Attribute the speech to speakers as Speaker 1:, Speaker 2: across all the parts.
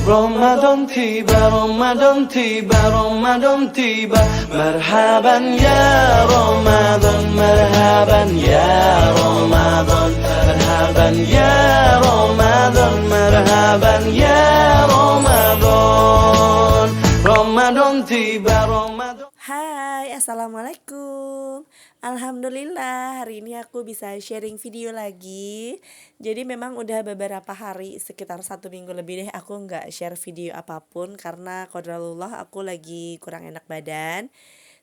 Speaker 1: Ramadan tiba, Ramadan tiba, Ramadan tiba. Marhaban ya Ramadan, marhaban ya Ramadan, marhaban ya Ramadan, marhaban ya Ramadan. Ramadan tiba, Ramadan.
Speaker 2: Hai, assalamualaikum. Alhamdulillah, hari ini aku bisa sharing video lagi. Jadi memang udah beberapa hari, sekitar 1 minggu lebih deh aku nggak share video apapun karena qadarullah aku lagi kurang enak badan.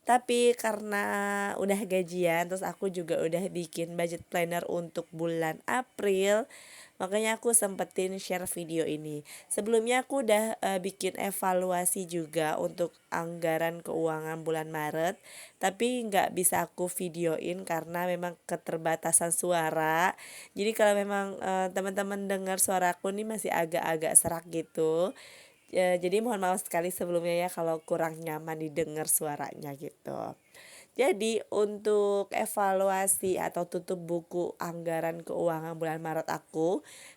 Speaker 2: Tapi karena udah gajian, terus aku juga udah bikin budget planner untuk bulan April. Makanya aku sempetin share video ini. Sebelumnya aku udah bikin evaluasi juga untuk anggaran keuangan bulan Maret, tapi nggak bisa aku videoin karena memang keterbatasan suara. Jadi kalau memang teman-teman dengar suaraku nih masih agak-agak serak gitu. Jadi mohon maaf sekali sebelumnya ya kalau kurang nyaman didengar suaranya gitu. Jadi untuk evaluasi atau tutup buku anggaran keuangan bulan Maret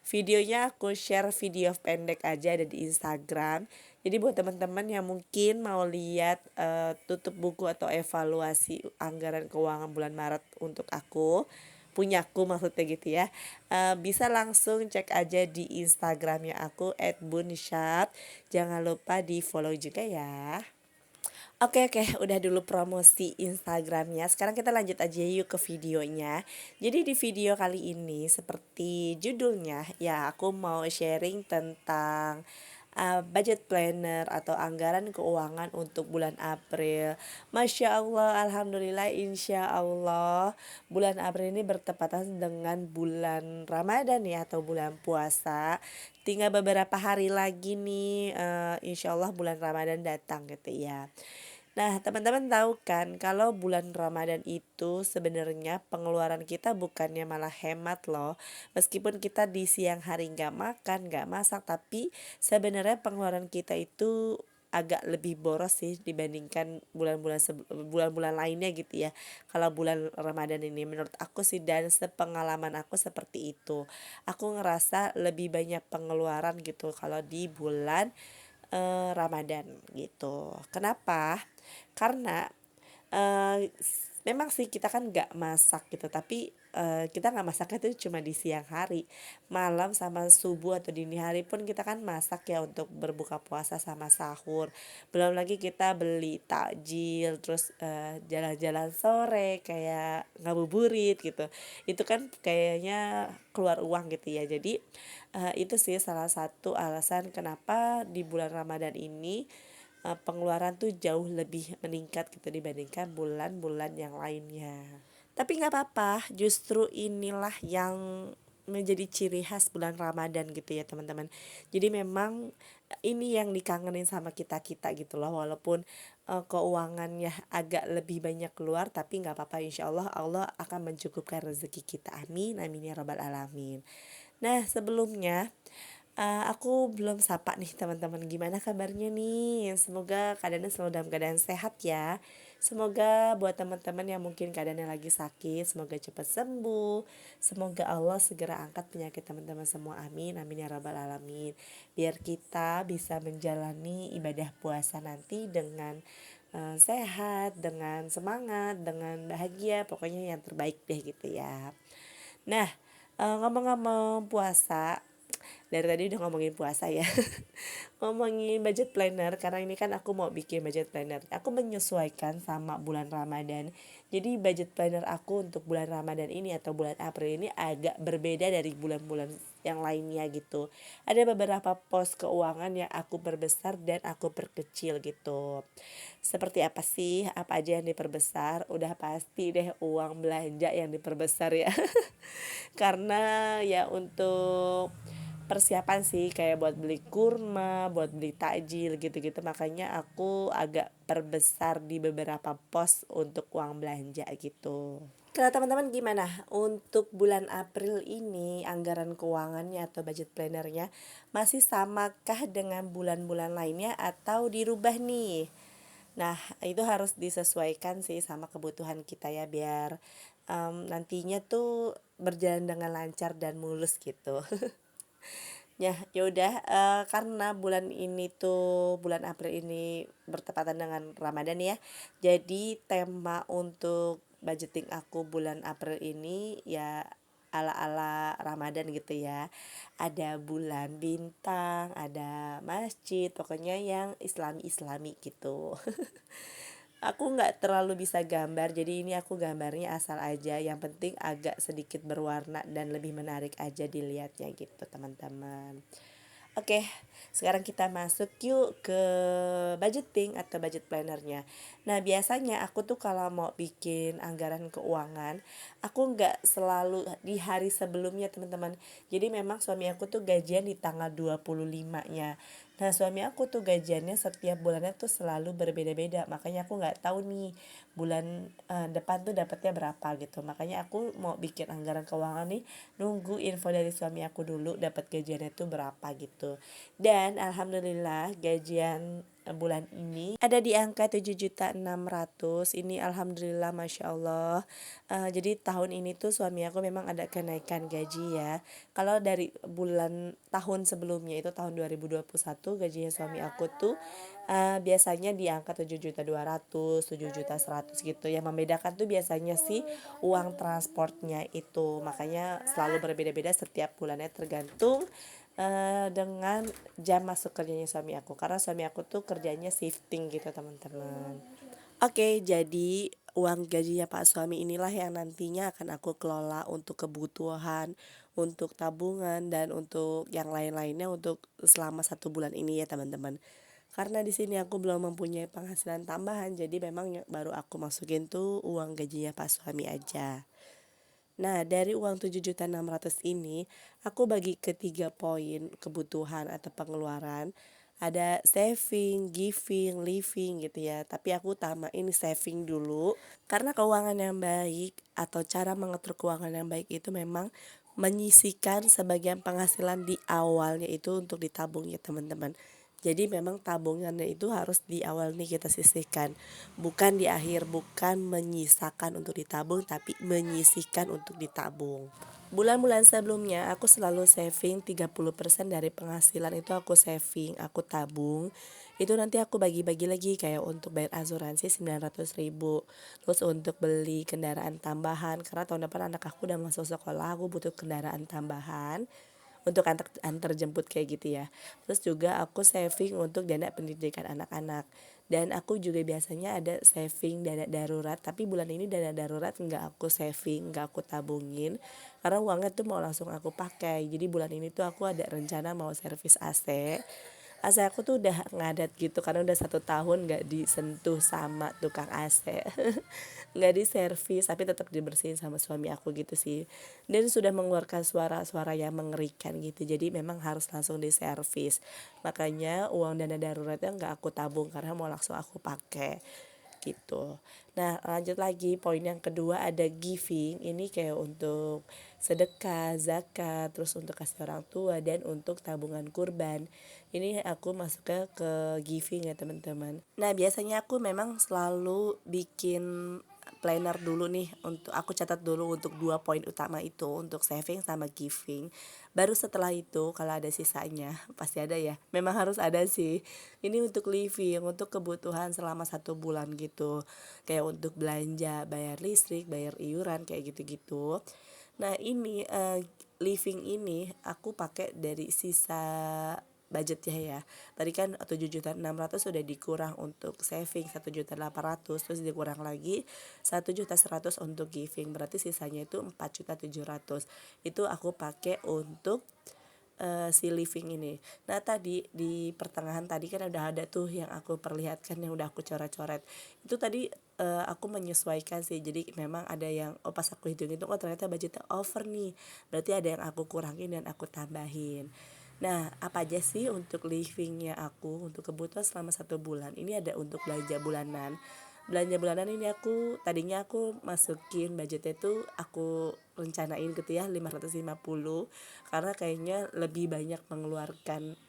Speaker 2: videonya aku share video pendek aja ada di Instagram. Jadi buat teman-teman yang mungkin mau lihat tutup buku atau evaluasi anggaran keuangan bulan Maret untuk punyaku maksudnya gitu ya, bisa langsung cek aja di Instagramnya aku @bunsyat. Jangan lupa di follow juga ya. Oke, udah dulu promosi Instagramnya. Sekarang kita lanjut aja yuk ke videonya. Jadi di video kali ini seperti judulnya, ya aku mau sharing tentang budget planner atau anggaran keuangan untuk bulan April. Masya Allah, Alhamdulillah, Insya Allah bulan April ini bertepatan dengan bulan Ramadan ya atau bulan puasa. Tinggal beberapa hari lagi nih, Insya Allah bulan Ramadan datang gitu ya. Nah, teman-teman tahu kan kalau bulan Ramadan itu sebenarnya pengeluaran kita bukannya malah hemat loh. Meskipun kita di siang hari nggak makan, nggak masak, tapi sebenarnya pengeluaran kita itu agak lebih boros sih dibandingkan bulan-bulan lainnya gitu ya. Kalau bulan Ramadan ini menurut aku sih dan sepengalaman aku seperti itu. Aku ngerasa lebih banyak pengeluaran gitu kalau di bulan Ramadan gitu. Kenapa? Karena memang sih kita kan nggak masak gitu, tapi kita nggak masaknya itu cuma di siang hari, malam sama subuh atau dini hari pun kita kan masak ya untuk berbuka puasa sama sahur. Belum lagi kita beli takjil, terus jalan-jalan sore kayak ngabuburit gitu. Itu kan kayaknya keluar uang gitu ya. Jadi itu sih salah satu alasan kenapa di bulan Ramadan ini pengeluaran tuh jauh lebih meningkat gitu dibandingkan bulan-bulan yang lainnya. Tapi nggak apa-apa, justru inilah yang menjadi ciri khas bulan Ramadan gitu ya teman-teman. Jadi memang ini yang dikangenin sama kita-kita gitu loh, walaupun keuangannya agak lebih banyak keluar, tapi nggak apa-apa, insya Allah Allah akan mencukupkan rezeki kita. Amin, amin ya rabbal alamin. Nah sebelumnya aku belum sapa nih teman-teman, gimana kabarnya nih? Semoga keadaannya selalu dalam keadaan sehat ya. Semoga buat teman-teman yang mungkin keadaannya lagi sakit, semoga cepat sembuh. Semoga Allah segera angkat penyakit teman-teman semua. Amin, amin ya rabbal alamin. Biar kita bisa menjalani ibadah puasa nanti dengan sehat, dengan semangat, dengan bahagia, pokoknya yang terbaik deh gitu ya. Nah, ngomong-ngomong puasa, dari tadi udah ngomongin puasa ya. Ngomongin budget planner, karena ini kan aku mau bikin budget planner. Aku menyesuaikan sama bulan Ramadan. Jadi budget planner aku untuk bulan Ramadan ini atau bulan April ini agak berbeda dari bulan-bulan yang lainnya gitu. Ada beberapa pos keuangan yang aku perbesar dan aku perkecil gitu. Seperti apa sih? Apa aja yang diperbesar? Udah pasti deh uang belanja yang diperbesar ya. Karena ya untuk persiapan sih kayak buat beli kurma, buat beli takjil gitu-gitu, makanya aku agak perbesar di beberapa pos untuk uang belanja gitu. Kalau teman-teman gimana untuk bulan April ini anggaran keuangannya atau budget plannernya masih samakah dengan bulan-bulan lainnya atau dirubah nih? Nah itu harus disesuaikan sih sama kebutuhan kita ya biar nantinya tuh berjalan dengan lancar dan mulus gitu. Ya udah, karena bulan ini tuh bulan April ini bertepatan dengan Ramadan ya. Jadi tema untuk budgeting aku bulan April ini ya ala-ala Ramadan gitu ya. Ada bulan bintang, ada masjid, pokoknya yang Islami-Islami gitu. Aku nggak terlalu bisa gambar, jadi ini aku gambarnya asal aja. Yang penting agak sedikit berwarna dan lebih menarik aja dilihatnya gitu, teman-teman. Oke, sekarang kita masuk yuk ke budgeting atau budget plannernya. Nah, biasanya aku tuh kalau mau bikin anggaran keuangan, aku nggak selalu di hari sebelumnya, teman-teman. Jadi memang suami aku tuh gajian di tanggal 25-nya. Nah, suami aku tuh gajiannya setiap bulannya tuh selalu berbeda-beda. Makanya aku nggak tahu nih bulan depan tuh dapatnya berapa gitu. Makanya aku mau bikin anggaran keuangan nih, nunggu info dari suami aku dulu dapat gajiannya tuh berapa gitu. Dan alhamdulillah gajian bulan ini ada di angka 7.600.000. Ini alhamdulillah, masya Allah. Jadi tahun ini tuh suami aku memang ada kenaikan gaji ya. Kalau dari tahun sebelumnya itu tahun 2021 gajinya suami aku tuh biasanya di angka 7.200.000, 7.100.000 gitu. Yang membedakan tuh biasanya sih uang transportnya itu. Makanya selalu berbeda-beda setiap bulannya, tergantung dengan jam masuk kerjanya suami aku, karena suami aku tuh kerjanya shifting gitu, teman-teman. Oke, jadi uang gajinya Pak suami inilah yang nantinya akan aku kelola untuk kebutuhan, untuk tabungan, dan untuk yang lain-lainnya untuk selama 1 bulan ini ya, teman-teman. Karena di sini aku belum mempunyai penghasilan tambahan, jadi memang baru aku masukin tuh uang gajinya Pak suami aja. Nah, dari uang 7.600.000 ini, aku bagi ke 3 poin kebutuhan atau pengeluaran. Ada saving, giving, living gitu ya. Tapi aku utamain saving dulu. Karena keuangan yang baik atau cara mengatur keuangan yang baik itu memang menyisihkan sebagian penghasilan di awalnya itu untuk ditabung ya, teman-teman. Jadi memang tabungannya itu harus di awal nih kita sisihkan, bukan di akhir, bukan menyisakan untuk ditabung, tapi menyisihkan untuk ditabung. Bulan-bulan sebelumnya aku selalu saving 30% dari penghasilan itu aku saving, aku tabung. Itu nanti aku bagi-bagi lagi kayak untuk bayar asuransi 900.000, terus untuk beli kendaraan tambahan karena tahun depan anak aku udah masuk sekolah, aku butuh kendaraan tambahan untuk antar jemput kayak gitu ya. Terus juga aku saving untuk dana pendidikan anak-anak. Dan aku juga biasanya ada saving dana darurat, tapi bulan ini dana darurat nggak aku saving, nggak aku tabungin karena uangnya tuh mau langsung aku pakai. Jadi bulan ini tuh aku ada rencana mau servis AC. AC aku tuh udah ngadat gitu karena udah 1 tahun nggak disentuh sama tukang AC. Nggak diservis tapi tetap dibersihin sama suami aku gitu sih, dan sudah mengeluarkan suara-suara yang mengerikan gitu, jadi memang harus langsung diservis. Makanya uang dana daruratnya nggak aku tabung karena mau langsung aku pakai gitu. Nah, lanjut lagi poin yang kedua, ada giving. Ini kayak untuk sedekah, zakat, terus untuk kasih orang tua, dan untuk tabungan kurban. Ini aku masuk ke giving ya, teman-teman. Nah, biasanya aku memang selalu bikin planner dulu nih, untuk aku catat dulu untuk 2 poin utama itu, untuk saving sama giving. Baru setelah itu kalau ada sisanya, pasti ada ya, memang harus ada sih, ini untuk living, untuk kebutuhan selama 1 bulan gitu, kayak untuk belanja, bayar listrik, bayar iuran, kayak gitu-gitu. Nah, ini living ini aku pakai dari sisa budgetnya ya. Tadi kan 7.600.000 sudah dikurang untuk saving 1.800.000, terus dikurang lagi 1.100.000 untuk giving. Berarti sisanya itu 4.700.000. Itu aku pakai untuk si living ini. Nah, tadi di pertengahan tadi kan udah ada tuh yang aku perlihatkan, yang udah aku coret-coret. Itu tadi aku menyesuaikan sih. Jadi memang ada yang pas aku hitung-hitung, oh ternyata budgetnya over nih. Berarti ada yang aku kurangin dan aku tambahin. Nah, apa aja sih untuk livingnya aku untuk kebutuhan selama 1 bulan? Ini ada untuk belanja bulanan. Belanja bulanan ini tadinya aku masukin budgetnya tuh, aku rencanain gitu ya 550, karena kayaknya lebih banyak mengeluarkan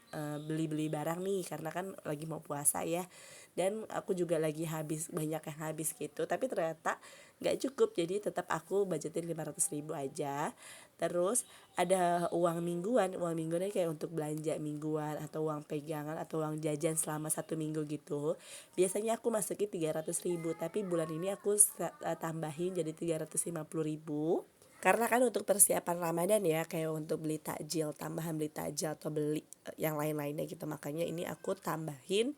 Speaker 2: beli-beli barang nih karena kan lagi mau puasa ya, dan aku juga lagi banyak yang habis gitu, tapi ternyata nggak cukup, jadi tetap aku budgetin 500.000 aja. Terus ada uang mingguannya kayak untuk belanja mingguan atau uang pegangan atau uang jajan selama 1 minggu gitu. Biasanya aku masukin 300.000, tapi bulan ini aku tambahin jadi 350.000. Karena kan untuk persiapan Ramadan ya, kayak untuk beli takjil, tambahan beli takjil atau beli yang lain-lainnya gitu. Makanya ini aku tambahin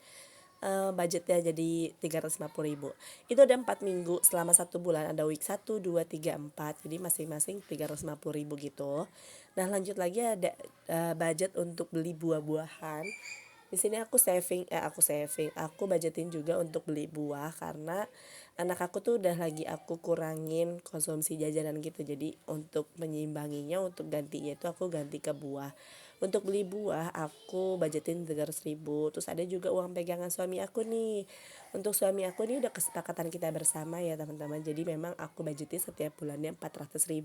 Speaker 2: budgetnya jadi 350.000. Itu ada 4 minggu selama 1 bulan, ada week 1, 2, 3, 4. Jadi masing-masing 350.000 gitu. Nah, lanjut lagi ada budget untuk beli buah-buahan. Di sini aku budgetin juga untuk beli buah karena anak aku tuh udah lagi aku kurangin konsumsi jajanan gitu. Jadi untuk menyeimbanginya, untuk gantinya itu aku ganti ke buah. Untuk beli buah aku budgetin 300.000. Terus ada juga uang pegangan suami aku nih. Untuk suami aku nih udah kesepakatan kita bersama ya teman-teman. Jadi memang aku budgetin setiap bulannya 400.000.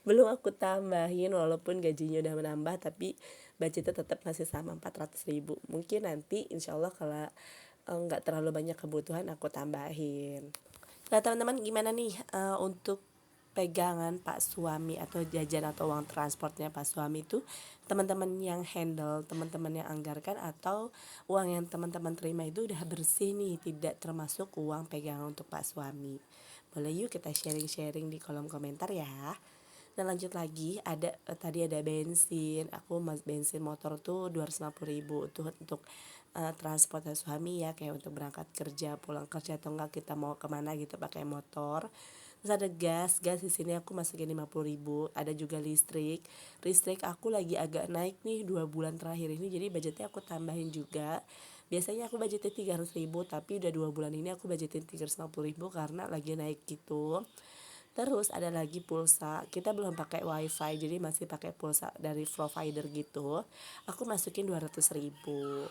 Speaker 2: Belum aku tambahin walaupun gajinya udah menambah, tapi budgetnya tetap masih sama 400.000. Mungkin nanti insya Allah kalau nggak terlalu banyak kebutuhan aku tambahin. Nah teman-teman, gimana nih untuk pegangan Pak suami atau jajan atau uang transportnya Pak suami itu, teman-teman yang handle, teman-teman yang anggarkan, atau uang yang teman-teman terima itu udah bersih nih, tidak termasuk uang pegangan untuk Pak suami? Boleh yuk kita sharing-sharing di kolom komentar ya. Dan lanjut lagi ada tadi ada bensin, bensin motor tuh 250.000 tuh untuk transportasi suami ya, kayak untuk berangkat kerja, pulang kerja, atau enggak kita mau kemana gitu pakai motor. Terus ada gas di sini aku masukin 50.000. Ada juga listrik aku lagi agak naik nih 2 bulan terakhir ini, jadi budgetnya aku tambahin juga. Biasanya aku budgetin 300.000, tapi udah 2 bulan ini aku budgetin 350.000 karena lagi naik gitu. Terus ada lagi pulsa, kita belum pakai wifi jadi masih pakai pulsa dari provider gitu. Aku masukin 200.000.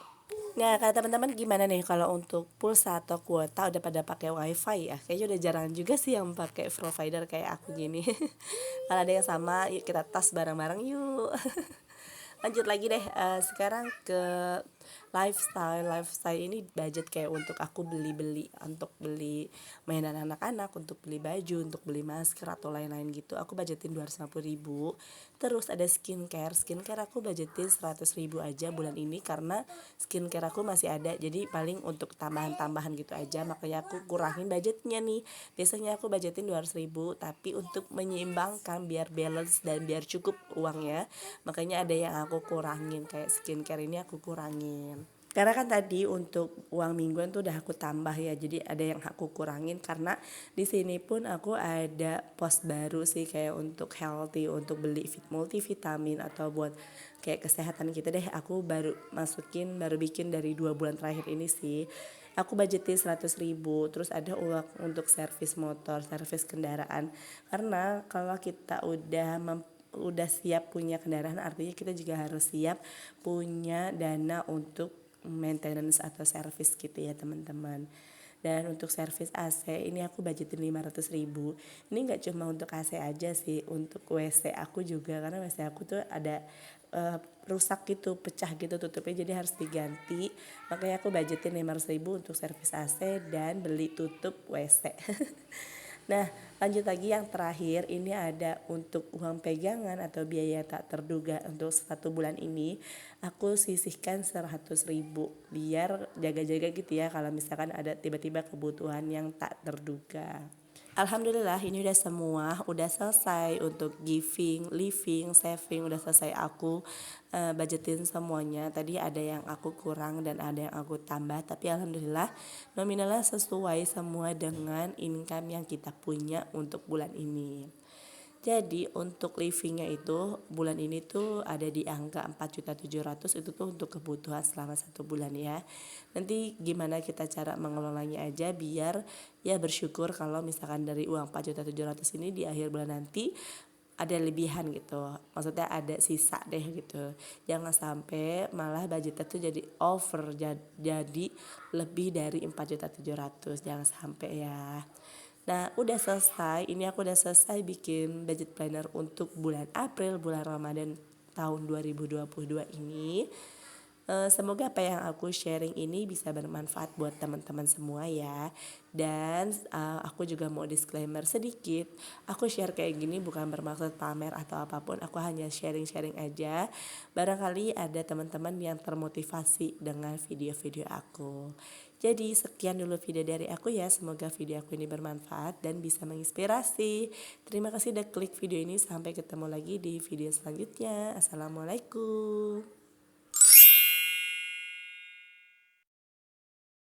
Speaker 2: Nah, kata teman-teman gimana nih kalau untuk pulsa atau kuota, udah pada pakai wifi ya? Kayaknya udah jarang juga sih yang pakai provider kayak aku gini. Kalau ada yang sama, yuk kita tas bareng-bareng yuk. Lanjut lagi deh, sekarang ke lifestyle ini budget kayak untuk aku untuk beli mainan anak-anak, untuk beli baju, untuk beli masker atau lain-lain gitu, aku budgetin 250.000. Terus ada skincare aku budgetin 100.000 aja bulan ini karena skincare aku masih ada, jadi paling untuk tambahan-tambahan gitu aja, makanya aku kurangin budgetnya nih. Biasanya aku budgetin 200.000, tapi untuk menyeimbangkan biar balance dan biar cukup uangnya, makanya ada yang aku kurangin, kayak skincare ini aku kurangin. Karena kan tadi untuk uang mingguan tuh udah aku tambah ya, jadi ada yang aku kurangin karena di sini pun aku ada pos baru sih, kayak untuk healthy, untuk beli multivitamin atau buat kayak kesehatan gitu deh. Aku baru bikin dari 2 bulan terakhir ini sih. Aku budgetin 100.000. Terus ada uang untuk servis motor, servis kendaraan. Karena kalau kita udah siap punya kendaraan, artinya kita juga harus siap punya dana untuk maintenance atau service gitu ya teman-teman. Dan untuk servis AC ini aku budgetin 500.000. Ini nggak cuma untuk AC aja sih, untuk WC aku juga, karena WC aku tuh ada rusak gitu, pecah gitu tutupnya, jadi harus diganti. Makanya aku budgetin 500.000 untuk servis AC dan beli tutup WC. Nah, lanjut lagi yang terakhir, ini ada untuk uang pegangan atau biaya tak terduga. Untuk 1 bulan ini aku sisihkan 100.000 biar jaga-jaga gitu ya kalau misalkan ada tiba-tiba kebutuhan yang tak terduga. Alhamdulillah ini udah semua, udah selesai untuk giving, living, saving, udah selesai aku budgetin semuanya. Tadi ada yang aku kurang dan ada yang aku tambah, tapi alhamdulillah nominalnya sesuai semua dengan income yang kita punya untuk bulan ini. Jadi untuk livingnya itu bulan ini tuh ada di angka 4.700.000, itu tuh untuk kebutuhan selama 1 bulan ya. Nanti gimana kita cara mengelolanya aja biar ya bersyukur kalau misalkan dari uang 4.700.000 ini di akhir bulan nanti ada lebihan gitu, maksudnya ada sisa deh gitu. Jangan sampai malah budgetnya tuh jadi over, jadi lebih dari 4.700.000, jangan sampai ya. Nah udah selesai, ini aku udah selesai bikin budget planner untuk bulan April, bulan Ramadan tahun 2022 ini. Semoga apa yang aku sharing ini bisa bermanfaat buat teman-teman semua ya. Dan aku juga mau disclaimer sedikit, aku share kayak gini bukan bermaksud pamer atau apapun, aku hanya sharing-sharing aja. Barangkali ada teman-teman yang termotivasi dengan video-video aku. Jadi sekian dulu video dari aku ya, semoga video aku ini bermanfaat dan bisa menginspirasi. Terima kasih udah klik video ini, sampai ketemu lagi di video selanjutnya. Assalamualaikum.